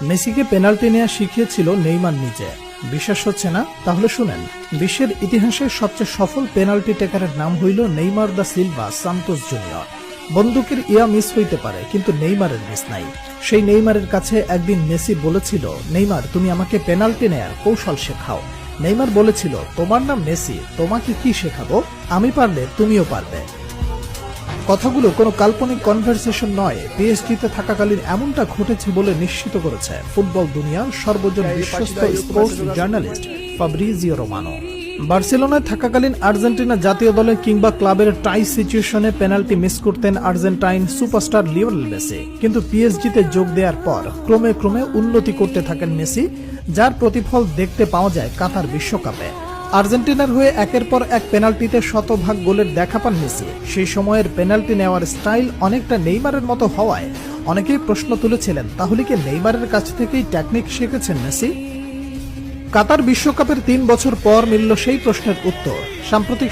মেসিকে পেনাল্টি নেওয়া শিখিয়েছিল নেইমার নিজে। বিশ্বাস হচ্ছে না? তাহলে শুনেন। বিশ্বের ইতিহাসে সবচেয়ে সফল পেনাল্টি টেকারের নাম হইল Neymar da Silva Santos junior. বন্দুকের ইয়া মিস হইতে পারে, কিন্তু নেইমারের মিস নাই। সেই নেইমারের কাছে একদিন মেসি বলেছিল, নেইমার তুমি আমাকে পেনাল্টি নেয়ার কৌশল শেখাও। নেইমার বলেছিল, তোমার নাম মেসি, তোমাকে কি শেখাবো? আমি পারলে তুমিও পারবে। কথাগুলো কোনো কাল্পনিক কনভারসেশন নয়, পিএসজিতে থাকাকালীন এমনটা ঘটেছে বলে নিশ্চিত করেছে ফুটবল দুনিয়ার সর্বজন বিশ্বস্ত স্পোর্টস জার্নালিস্ট ফাব্রিজিও রোমানো। বার্সেলোনায় থাকাকালীন আর্জেন্টিনা জাতীয় দলে কিংবা ক্লাবের টাই সিচুয়েশনে পেনাল্টি মিস করতেন আর্জেন্টাইন সুপারস্টার লিওনেল মেসি। কিন্তু পিএসজিতে যোগ দেওয়ার পর ক্রমে ক্রমে উন্নতি করতে থাকেন মেসি, যার প্রতিফল দেখতে পাওয়া যায় কাতার বিশ্বকাপে। আর্জেন্টিনার হয়ে একের পর এক পেনাল্টিতে শতভাগ গোলের দেখা পান মেসি। সেই সময়ের পেনাল্টি নেওয়ার স্টাইল অনেকটা নেইমারের মতো হওয়ায় অনেকেই প্রশ্ন তুলেছিলেন, তাহলে কি নেইমারের কাছ থেকেই টেকনিক শিখেছেন মেসি? কাতার বিশ্বকাপের 3 বছর পর মিলল সেই প্রশ্নের উত্তর। সাম্প্রতিক